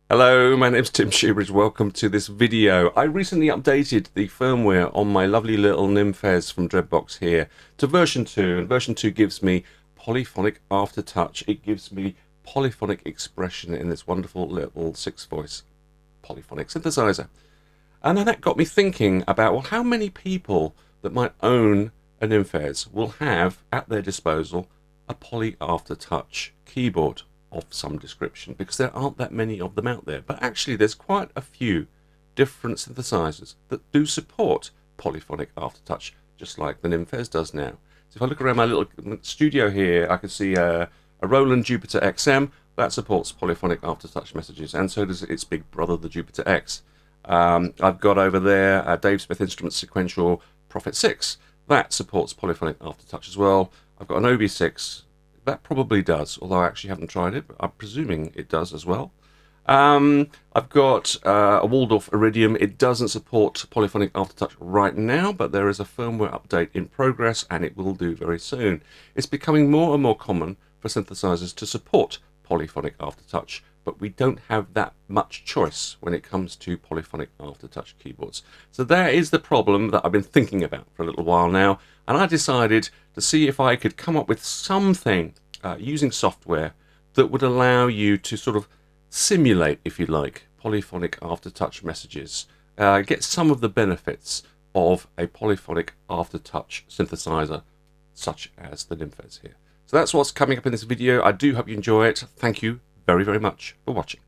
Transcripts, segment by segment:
Hello, my name's Tim Shoebridge. Welcome to this video. I recently updated the firmware on my lovely little Nymphez from Dreadbox here to version 2, and version 2 gives me Polyphonic Aftertouch. It gives me polyphonic expression in this wonderful little 6-voice polyphonic synthesizer. And then that got me thinking about, well, how many people that might own a Nymphez will have at their disposal a Poly Aftertouch keyboard of some description, because there aren't that many of them out there. But actually there's quite a few different synthesizers that do support polyphonic aftertouch, just like the Nymphez does now. So if I look around my little studio here, I can see a Roland Jupiter XM that supports polyphonic aftertouch messages, and so does its big brother, the Jupiter X. I've got over there a Dave Smith Instruments sequential Prophet 6 that supports polyphonic aftertouch as well. I've got an OB6 that probably does, although I actually haven't tried it, but I'm presuming it does as well. I've got a Waldorf Iridium. It doesn't support polyphonic aftertouch right now, but there is a firmware update in progress, and it will do very soon. It's becoming more and more common for synthesizers to support polyphonic aftertouch, but we don't have that much choice when it comes to polyphonic aftertouch keyboards. So there is the problem that I've been thinking about for a little while now, and I decided to see if I could come up with something using software that would allow you to sort of simulate, if you like, polyphonic aftertouch messages, get some of the benefits of a polyphonic aftertouch synthesizer such as the Nymphez here. So that's what's coming up in this video. I do hope you enjoy it. Thank you very, very much for watching.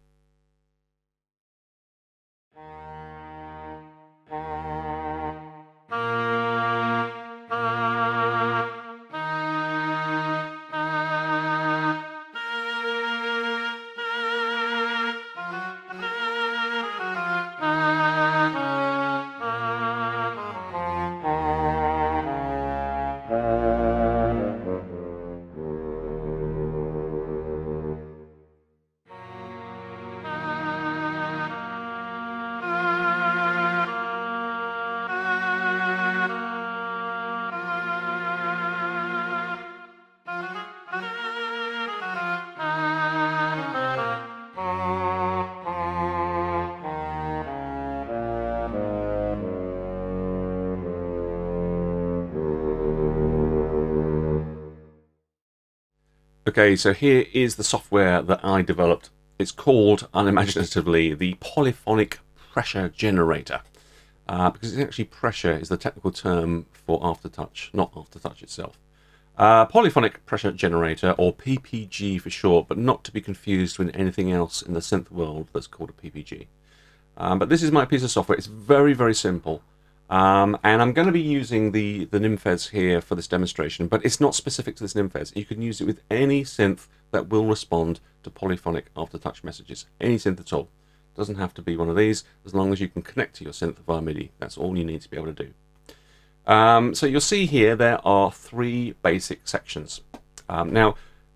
Okay, so here is the software that I developed. It's called, unimaginatively, the Polyphonic Pressure Generator, because it's actually pressure is the technical term for aftertouch, not aftertouch itself. Polyphonic Pressure Generator, or PPG for short, but not to be confused with anything else in the synth world that's called a PPG. But this is my piece of software. It's very, very simple. And I'm going to be using the Nymphez here for this demonstration, but it's not specific to this Nymphez. You can use it with any synth that will respond to polyphonic aftertouch messages. Any synth at all. Doesn't have to be one of these, as long as you can connect to your synth via MIDI. That's all you need to be able to do. So you'll see here there are 3 basic sections. Now,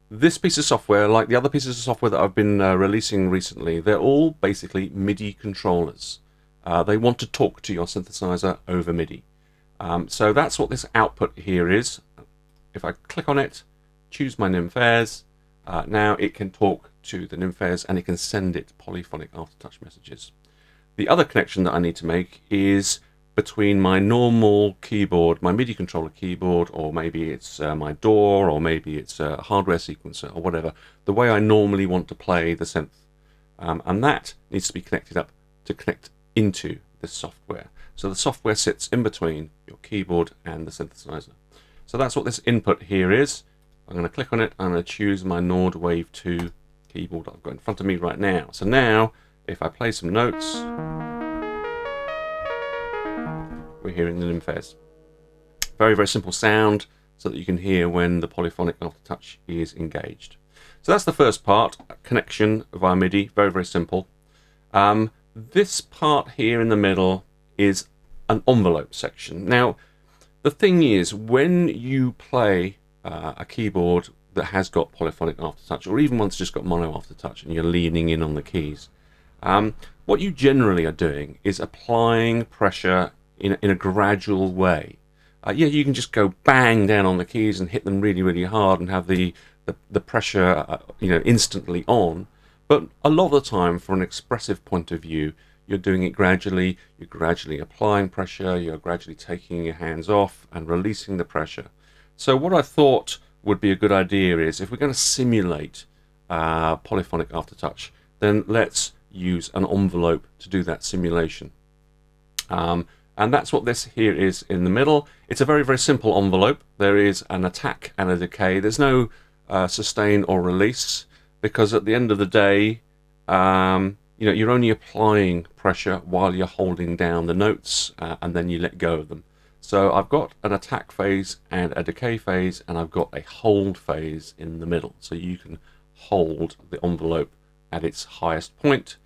this piece of software, like the other pieces of software that I've been releasing recently, they're all basically MIDI controllers. They want to talk to your synthesizer over MIDI. So that's what this output here is. If I click on it, choose my Nymphez, now it can talk to the Nymphez and it can send it polyphonic aftertouch messages. The other connection that I need to make is between my normal keyboard, my MIDI controller keyboard, or maybe it's my DAW, or maybe it's a hardware sequencer, or whatever, the way I normally want to play the synth. And that needs to be connected up to connect into this software. So the software sits in between your keyboard and the synthesizer. So that's what this input here is. I'm going to click on it. I'm going to choose my Nord Wave 2 keyboard that I've got in front of me right now. So now, if I play some notes, we're hearing the Nymphez. Very, very simple sound so that you can hear when the polyphonic aftertouch is engaged. So that's the first part, connection via MIDI. Very, very simple. This part here in the middle is an envelope section. Now, the thing is, when you play a keyboard that has got polyphonic aftertouch, or even one that's just got mono aftertouch, and you're leaning in on the keys, what you generally are doing is applying pressure in a gradual way. Yeah, you can just go bang down on the keys and hit them really, really hard and have the pressure, instantly on. But a lot of the time, from an expressive point of view, you're doing it gradually, you're gradually applying pressure, you're gradually taking your hands off and releasing the pressure. So what I thought would be a good idea is, if we're going to simulate polyphonic aftertouch, then let's use an envelope to do that simulation. And that's what this here is in the middle. It's a very, very simple envelope. There is an attack and a decay. There's no sustain or release, because at the end of the day, you're only applying pressure while you're holding down the notes, and then you let go of them. So I've got an attack phase and a decay phase, and I've got a hold phase in the middle. So you can hold the envelope at its highest point.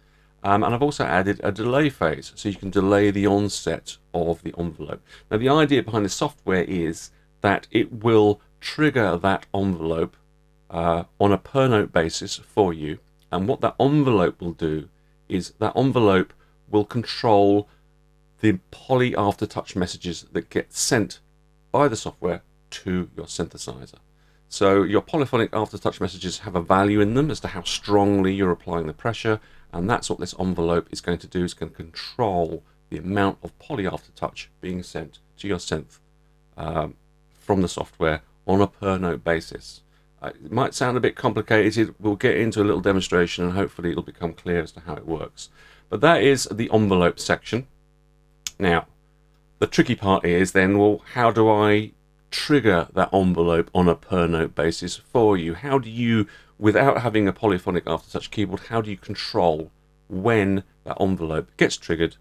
And I've also added a delay phase, so you can delay the onset of the envelope. Now, the idea behind the software is that it will trigger that envelope on a per note basis for you. And what that envelope will do is that envelope will control the poly aftertouch messages that get sent by the software to your synthesizer. So your polyphonic aftertouch messages have a value in them as to how strongly you're applying the pressure, and that's what this envelope is going to do. It's going to control the amount of poly aftertouch being sent to your synth from the software on a per note basis. It might sound a bit complicated. We'll get into a little demonstration and hopefully it'll become clear as to how it works. But that is the envelope section. Now, the tricky part is then, well, how do I trigger that envelope on a per note basis for you? How do you, without having a polyphonic aftertouch keyboard, how do you control when that envelope gets triggered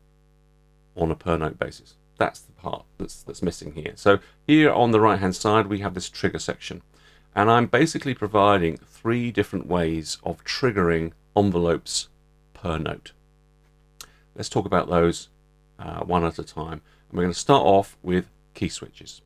on a per note basis? That's the part that's missing here. So here on the right hand side we have this trigger section, and I'm basically providing 3 different ways of triggering envelopes per note. Let's talk about those one at a time, and we're going to start off with key switches.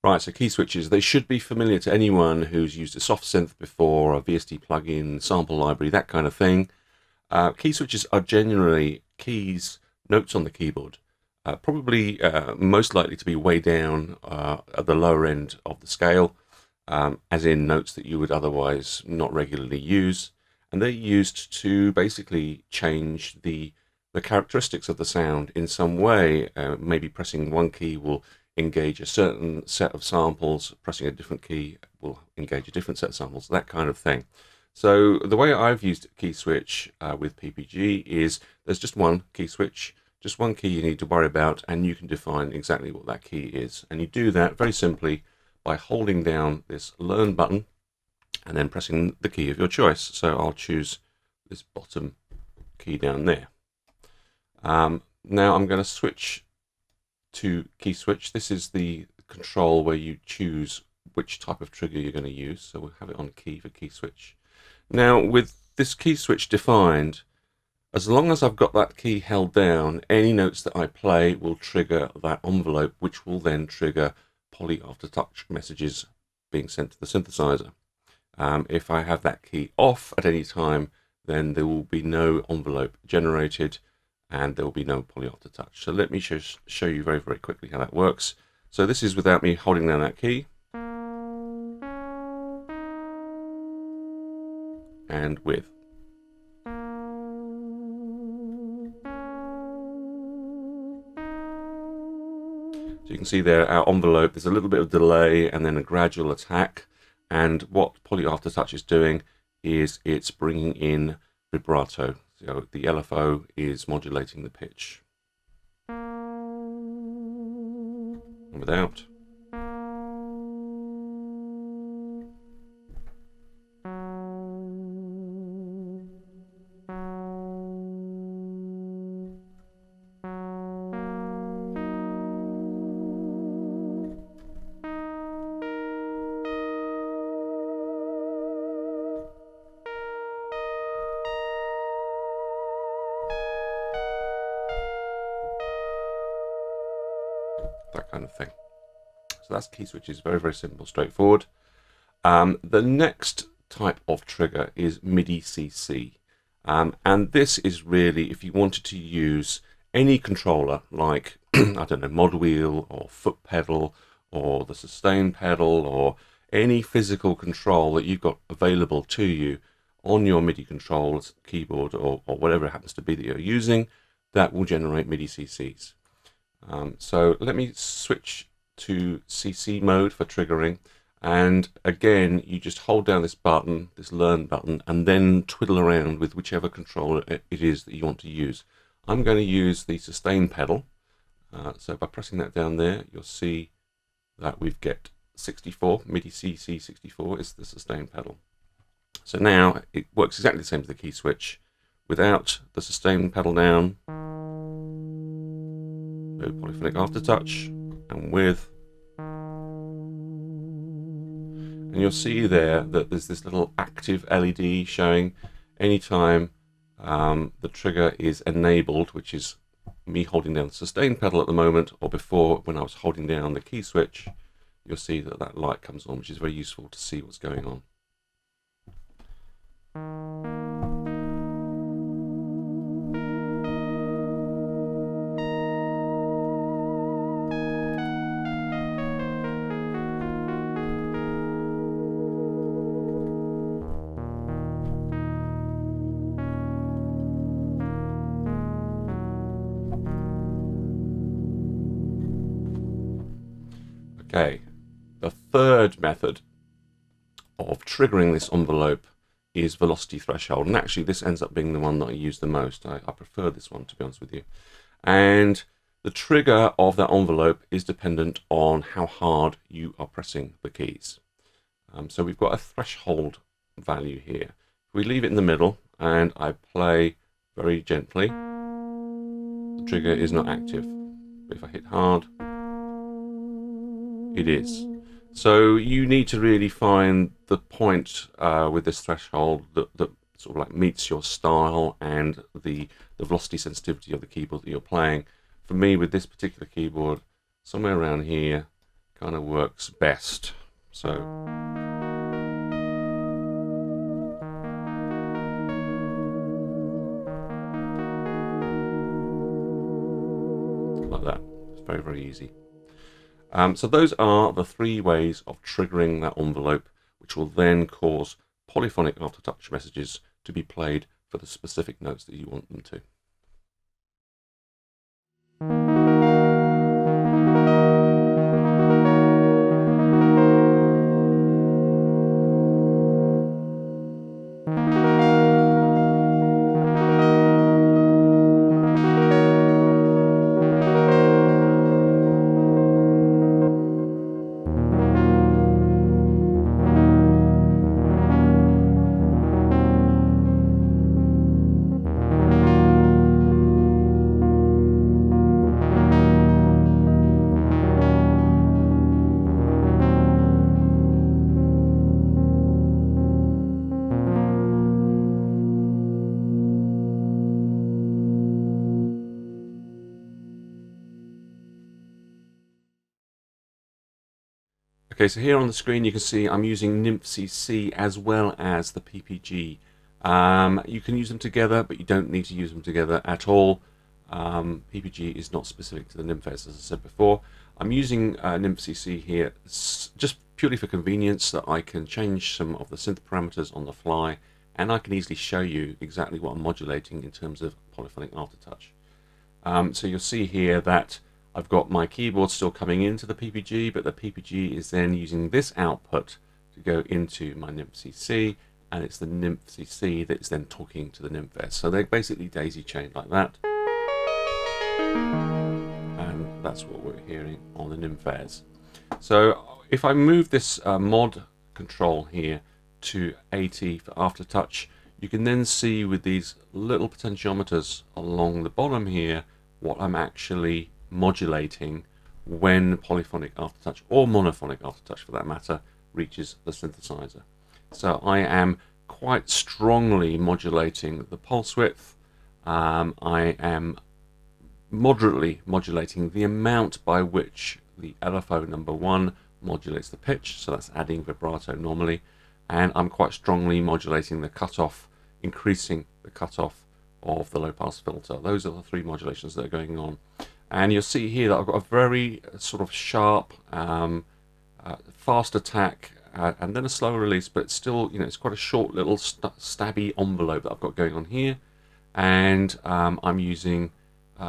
Right, so key switches, they should be familiar to anyone who's used a soft synth before, a VST plugin, sample library, that kind of thing. Key switches are generally keys, notes on the keyboard, probably most likely to be way down at the lower end of the scale, as in notes that you would otherwise not regularly use. And they're used to basically change the characteristics of the sound in some way. Maybe pressing one key will engage a certain set of samples, pressing a different key will engage a different set of samples, that kind of thing. So the way I've used key switch with PPG is there's just one key switch, just one key you need to worry about, and you can define exactly what that key is. And you do that very simply by holding down this learn button and then pressing the key of your choice. So I'll choose this bottom key down there. Now I'm going to switch to key switch. This is the control where you choose which type of trigger you're going to use. So we'll have it on key for key switch. Now with this key switch defined, as long as I've got that key held down, any notes that I play will trigger that envelope, which will then trigger poly aftertouch messages being sent to the synthesizer. If I have that key off at any time, then there will be no envelope generated and there will be no Poly Aftertouch. So let me show you very, very quickly how that works. So this is without me holding down that key. And with. So you can see there our envelope, there's a little bit of delay and then a gradual attack. And what Poly Aftertouch is doing is it's bringing in vibrato. So the LFO is modulating the pitch. And without. That kind of thing. So that's key switches, very, very simple, straightforward. The next type of trigger is MIDI CC. And this is really if you wanted to use any controller like, I don't know, mod wheel or foot pedal or the sustain pedal or any physical control that you've got available to you on your MIDI controls, keyboard or whatever it happens to be that you're using, that will generate MIDI CCs. So let me switch to CC mode for triggering, and again you just hold down this button, this learn button, and then twiddle around with whichever controller it is that you want to use. I'm going to use the sustain pedal, so by pressing that down there you'll see that we've got 64, MIDI CC 64 is the sustain pedal. So now it works exactly the same as the key switch. Without the sustain pedal down, no Polyphonic Aftertouch, and with, and you'll see there that there's this little active LED showing anytime the trigger is enabled, which is me holding down the sustain pedal at the moment, or before when I was holding down the key switch. You'll see that that light comes on, which is very useful to see what's going on. Okay, the third method of triggering this envelope is velocity threshold, and actually this ends up being the one that I use the most. I prefer this one, to be honest with you. And the trigger of that envelope is dependent on how hard you are pressing the keys. So we've got a threshold value here. If we leave it in the middle and I play very gently, the trigger is not active. But if I hit hard, it is. So you need to really find the point with this threshold that sort of like meets your style and the velocity sensitivity of the keyboard that you're playing. For me, with this particular keyboard, somewhere around here kind of works best. So like that. It's very, very easy. So those are the three ways of triggering that envelope, which will then cause polyphonic aftertouch messages to be played for the specific notes that you want them to. Okay, so here on the screen you can see I'm using nymphcc as well as the PPG. You can use them together, but you don't need to use them together at all. PPG is not specific to the nymphs, as I said before. I'm using nymphcc here just purely for convenience, that I can change some of the synth parameters on the fly, and I can easily show you exactly what I'm modulating in terms of polyphonic aftertouch. So you'll see here that I've got my keyboard still coming into the PPG, but the PPG is then using this output to go into my nymphcc, and it's the nymphcc that's then talking to the nymphs. So they're basically daisy chained like that, and that's what we're hearing on the nymphs. So if I move this mod control here to 80 for aftertouch, you can then see with these little potentiometers along the bottom here what I'm actually modulating when polyphonic aftertouch, or monophonic aftertouch for that matter, reaches the synthesizer. So I am quite strongly modulating the pulse width. I am moderately modulating the amount by which the LFO number 1 modulates the pitch, so that's adding vibrato normally, and I'm quite strongly modulating the cutoff, increasing the cutoff of the low pass filter. Those are the 3 modulations that are going on, and you'll see here that I've got a very sort of sharp, fast attack, and then a slower release, but still, it's quite a short little stabby envelope that I've got going on here, and I'm using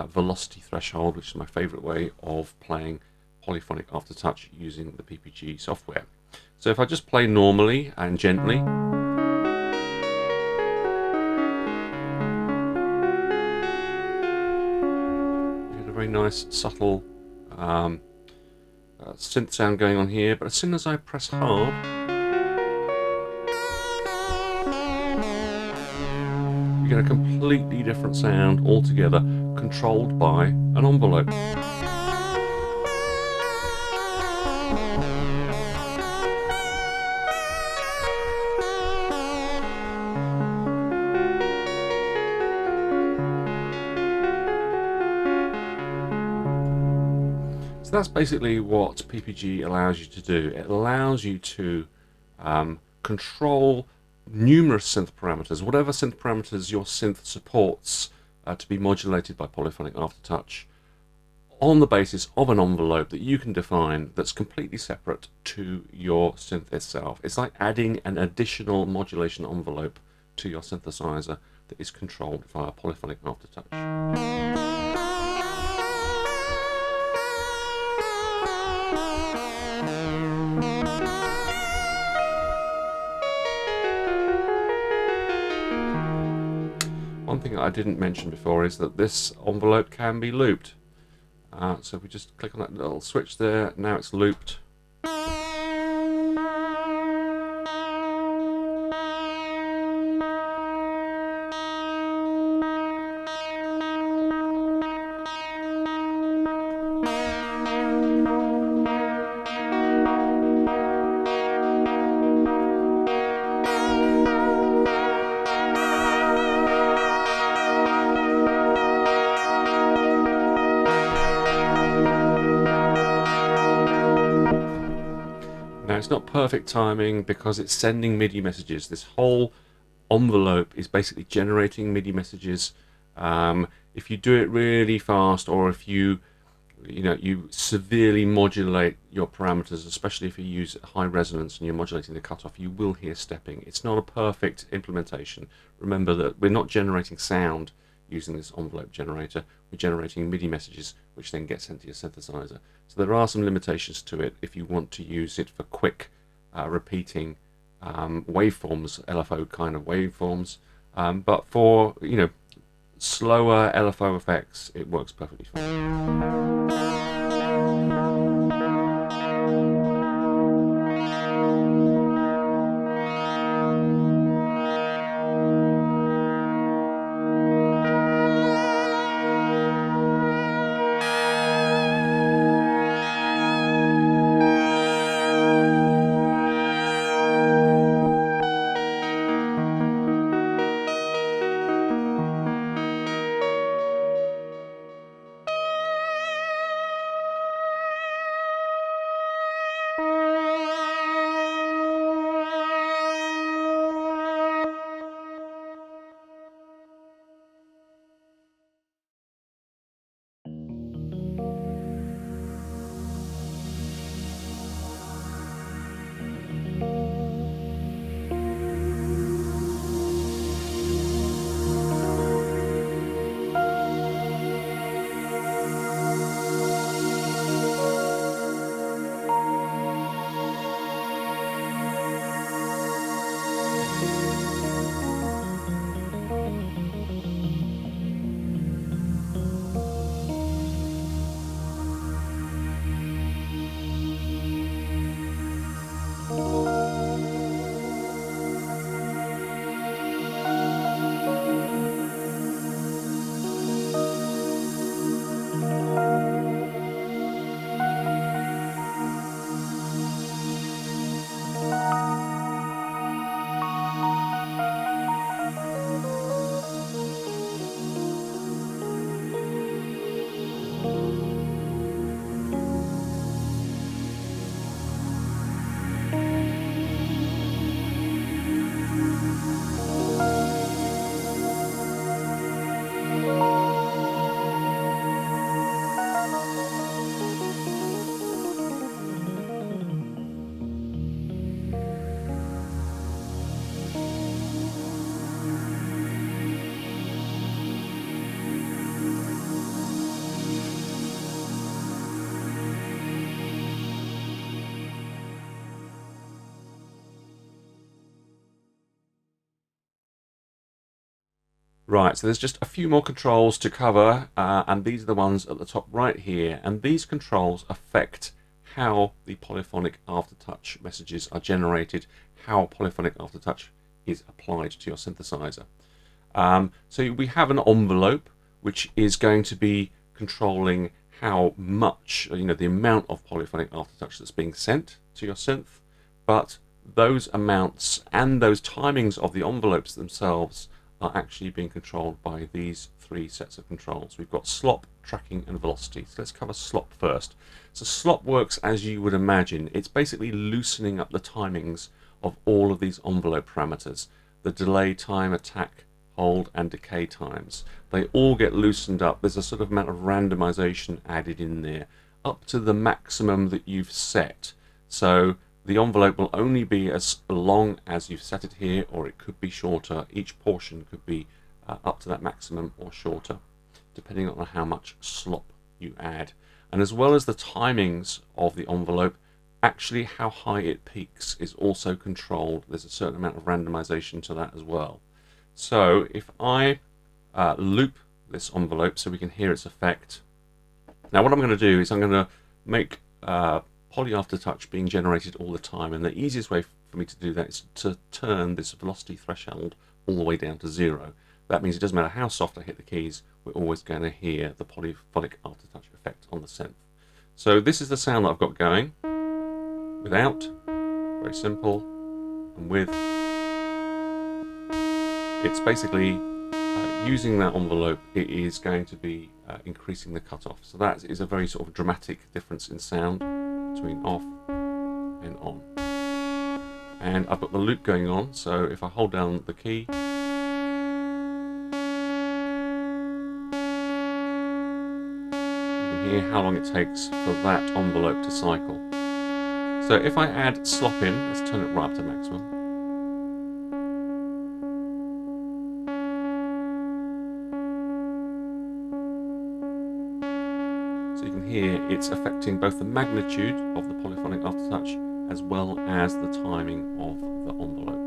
velocity threshold, which is my favorite way of playing polyphonic aftertouch using the PPG software. So if I just play normally and gently, you get a very nice subtle synth sound going on here, but as soon as I press hard, you get a completely different sound altogether, controlled by an envelope. So that's basically what PPG allows you to do. It allows you to control numerous synth parameters, whatever synth parameters your synth supports, to be modulated by polyphonic aftertouch on the basis of an envelope that you can define that's completely separate to your synth itself. It's like adding an additional modulation envelope to your synthesizer that is controlled via polyphonic aftertouch. One thing I didn't mention before is that this envelope can be looped. So if we just click on that little switch there, now it's looped. Now it's not perfect timing because it's sending MIDI messages. This whole envelope is basically generating MIDI messages. If you do it really fast, or if you severely modulate your parameters, especially if you use high resonance and you're modulating the cutoff, you will hear stepping. It's not a perfect implementation. Remember that we're not generating sound using this envelope generator. We're generating MIDI messages, which then get sent to your synthesizer. So there are some limitations to it if you want to use it for quick repeating waveforms, LFO kind of waveforms. But for slower LFO effects, it works perfectly fine. Right, so there's just a few more controls to cover, and these are the ones at the top right here. And these controls affect how the polyphonic aftertouch messages are generated, how polyphonic aftertouch is applied to your synthesizer. So we have an envelope which is going to be controlling how much, the amount of polyphonic aftertouch that's being sent to your synth, but those amounts and those timings of the envelopes themselves are actually being controlled by these three sets of controls. We've got slop, tracking, and velocity. So let's cover slop first. So slop works as you would imagine. It's basically loosening up the timings of all of these envelope parameters. The delay time, attack, hold, and decay times. They all get loosened up. There's a sort of amount of randomization added in there up to the maximum that you've set. So the envelope will only be as long as you've set it here, or it could be shorter. Each portion could be up to that maximum or shorter, depending on how much slop you add. And as well as the timings of the envelope, actually how high it peaks is also controlled. There's a certain amount of randomization to that as well. So if I loop this envelope so we can hear its effect. Now what I'm going to do is I'm going to make poly aftertouch being generated all the time, and the easiest way for me to do that is to turn this velocity threshold all the way down to 0. That means it doesn't matter how soft I hit the keys, we're always going to hear the polyphonic aftertouch effect on the synth. So this is the sound that I've got going. Without, very simple, and with, it's basically using that envelope, it is going to be increasing the cutoff. So that is a very sort of dramatic difference in sound between off and on. And I've got the loop going on, so if I hold down the key, you can hear how long it takes for that envelope to cycle. So if I add slop in, let's turn it right up to maximum. So you can hear it's affecting both the magnitude of the polyphonic aftertouch as well as the timing of the envelope.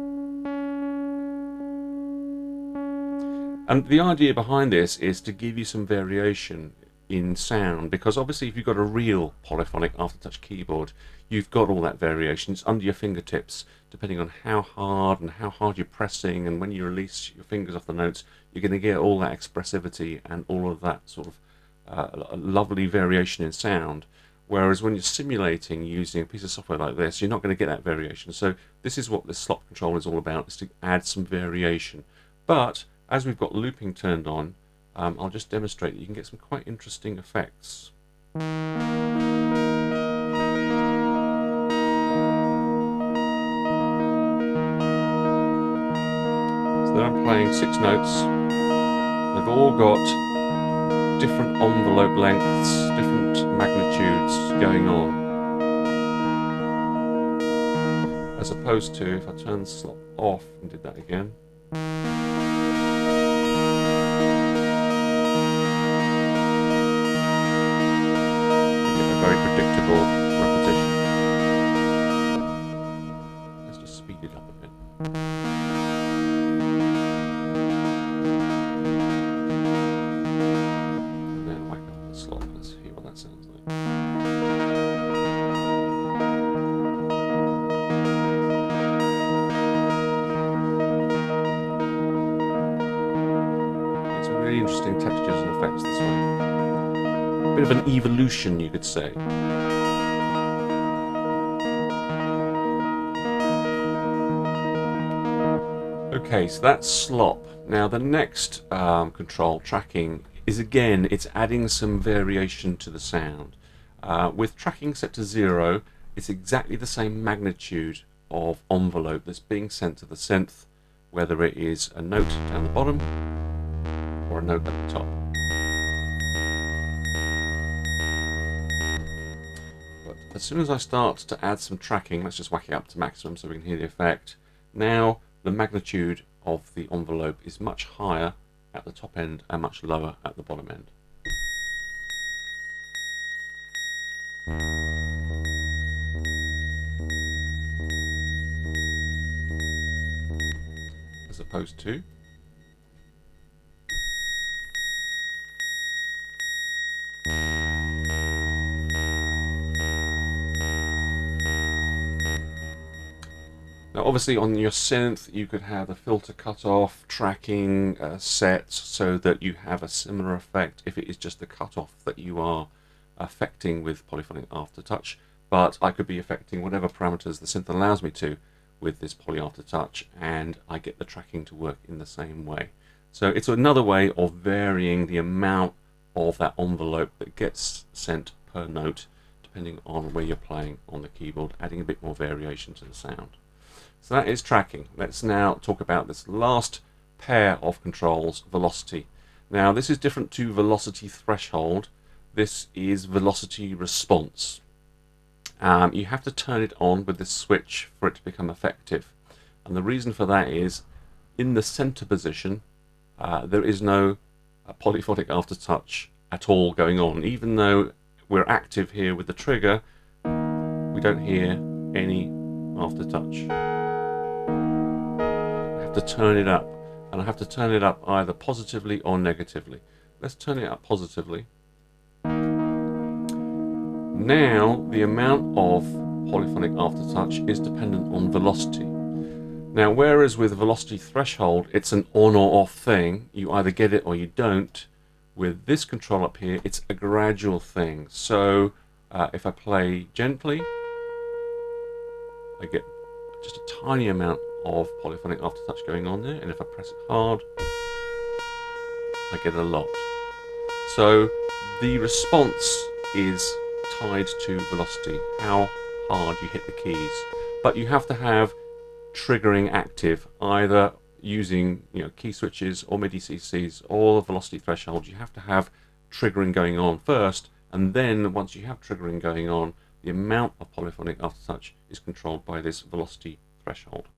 And the idea behind this is to give you some variation in sound, because obviously if you've got a real polyphonic aftertouch keyboard, you've got all that variation. It's under your fingertips, depending on how hard you're pressing, and when you release your fingers off the notes, you're going to get all that expressivity and all of that sort of lovely variation in sound. Whereas when you're simulating using a piece of software like this, you're not going to get that variation. So this is what the slop control is all about, is to add some variation. But as we've got looping turned on, I'll just demonstrate that you can get some quite interesting effects. So there I'm playing 6 notes. They've all got different envelope lengths, different magnitudes going on. As opposed to if I turn the slop off and did that again. Very predictable repetition. Let's just speed it up a bit. And then whack up the slot. Let's hear what that sounds like. It's some really interesting textures and effects this way. Bit of an evolution, you could say. Okay, so that's slop. Now the next control, tracking, is again, it's adding some variation to the sound. With tracking set to 0, it's exactly the same magnitude of envelope that's being sent to the synth, whether it is a note down the bottom or a note at the top. As soon as I start to add some tracking, let's just whack it up to maximum so we can hear the effect. Now the magnitude of the envelope is much higher at the top end and much lower at the bottom end. As opposed to obviously on your synth, you could have the filter cutoff, tracking set so that you have a similar effect if it is just the cutoff that you are affecting with Polyphonic Aftertouch. But I could be affecting whatever parameters the synth allows me to with this Poly Aftertouch, and I get the tracking to work in the same way. So it's another way of varying the amount of that envelope that gets sent per note, depending on where you're playing on the keyboard, adding a bit more variation to the sound. So that is tracking. Let's now talk about this last pair of controls, velocity. Now this is different to velocity threshold. This is velocity response. You have to turn it on with this switch for it to become effective. And the reason for that is, in the center position, there is no polyphonic aftertouch at all going on. Even though we're active here with the trigger, we don't hear any aftertouch. I have to turn it up, and I have to turn it up either positively or negatively. Let's turn it up positively. Now the amount of polyphonic aftertouch is dependent on velocity. Now whereas with velocity threshold it's an on or off thing, you either get it or you don't, with this control up here it's a gradual thing. So if I play gently, I get just a tiny amount of polyphonic aftertouch going on there, and if I press it hard, I get a lot. So the response is tied to velocity, how hard you hit the keys, but you have to have triggering active, either using key switches or MIDI CCs or velocity threshold. You have to have triggering going on first, and then once you have triggering going on, the amount of polyphonic aftertouch is controlled by this velocity threshold.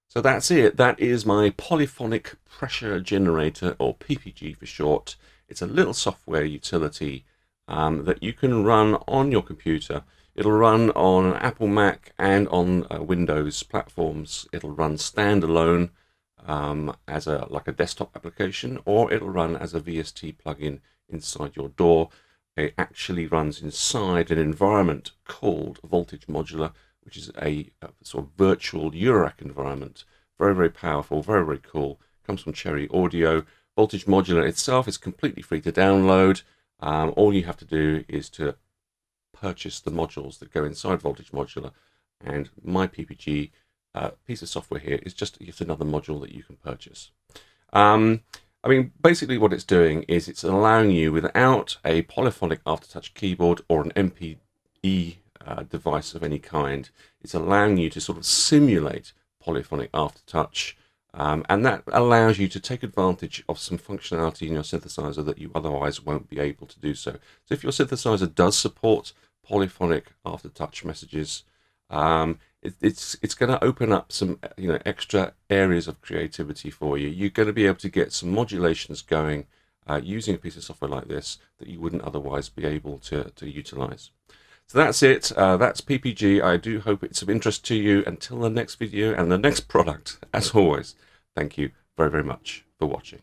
So that's it. That is my polyphonic pressure generator, or PPG for short. It's a little software utility that you can run on your computer. It'll run on Apple, Mac, and on Windows platforms. It'll run standalone as like a desktop application, or it'll run as a VST plugin inside your DAW. It actually runs inside an environment called Voltage Modular, which is a sort of virtual Eurorack environment. Very, very powerful, very, very cool. Comes from Cherry Audio. Voltage Modular itself is completely free to download. All you have to do is to purchase the modules that go inside Voltage Modular, and my PPG piece of software here is just yet another module that you can purchase. I mean, basically what it's doing is it's allowing you, without a polyphonic aftertouch keyboard or an MPE device of any kind, it's allowing you to sort of simulate polyphonic aftertouch, and that allows you to take advantage of some functionality in your synthesizer that you otherwise won't be able to do so. So if your synthesizer does support polyphonic aftertouch messages, it's going to open up some extra areas of creativity for you. You're going to be able to get some modulations going using a piece of software like this that you wouldn't otherwise be able to utilize. So that's it. That's PPG. I do hope it's of interest to you. Until the next video and the next product, as always, thank you very, very much for watching.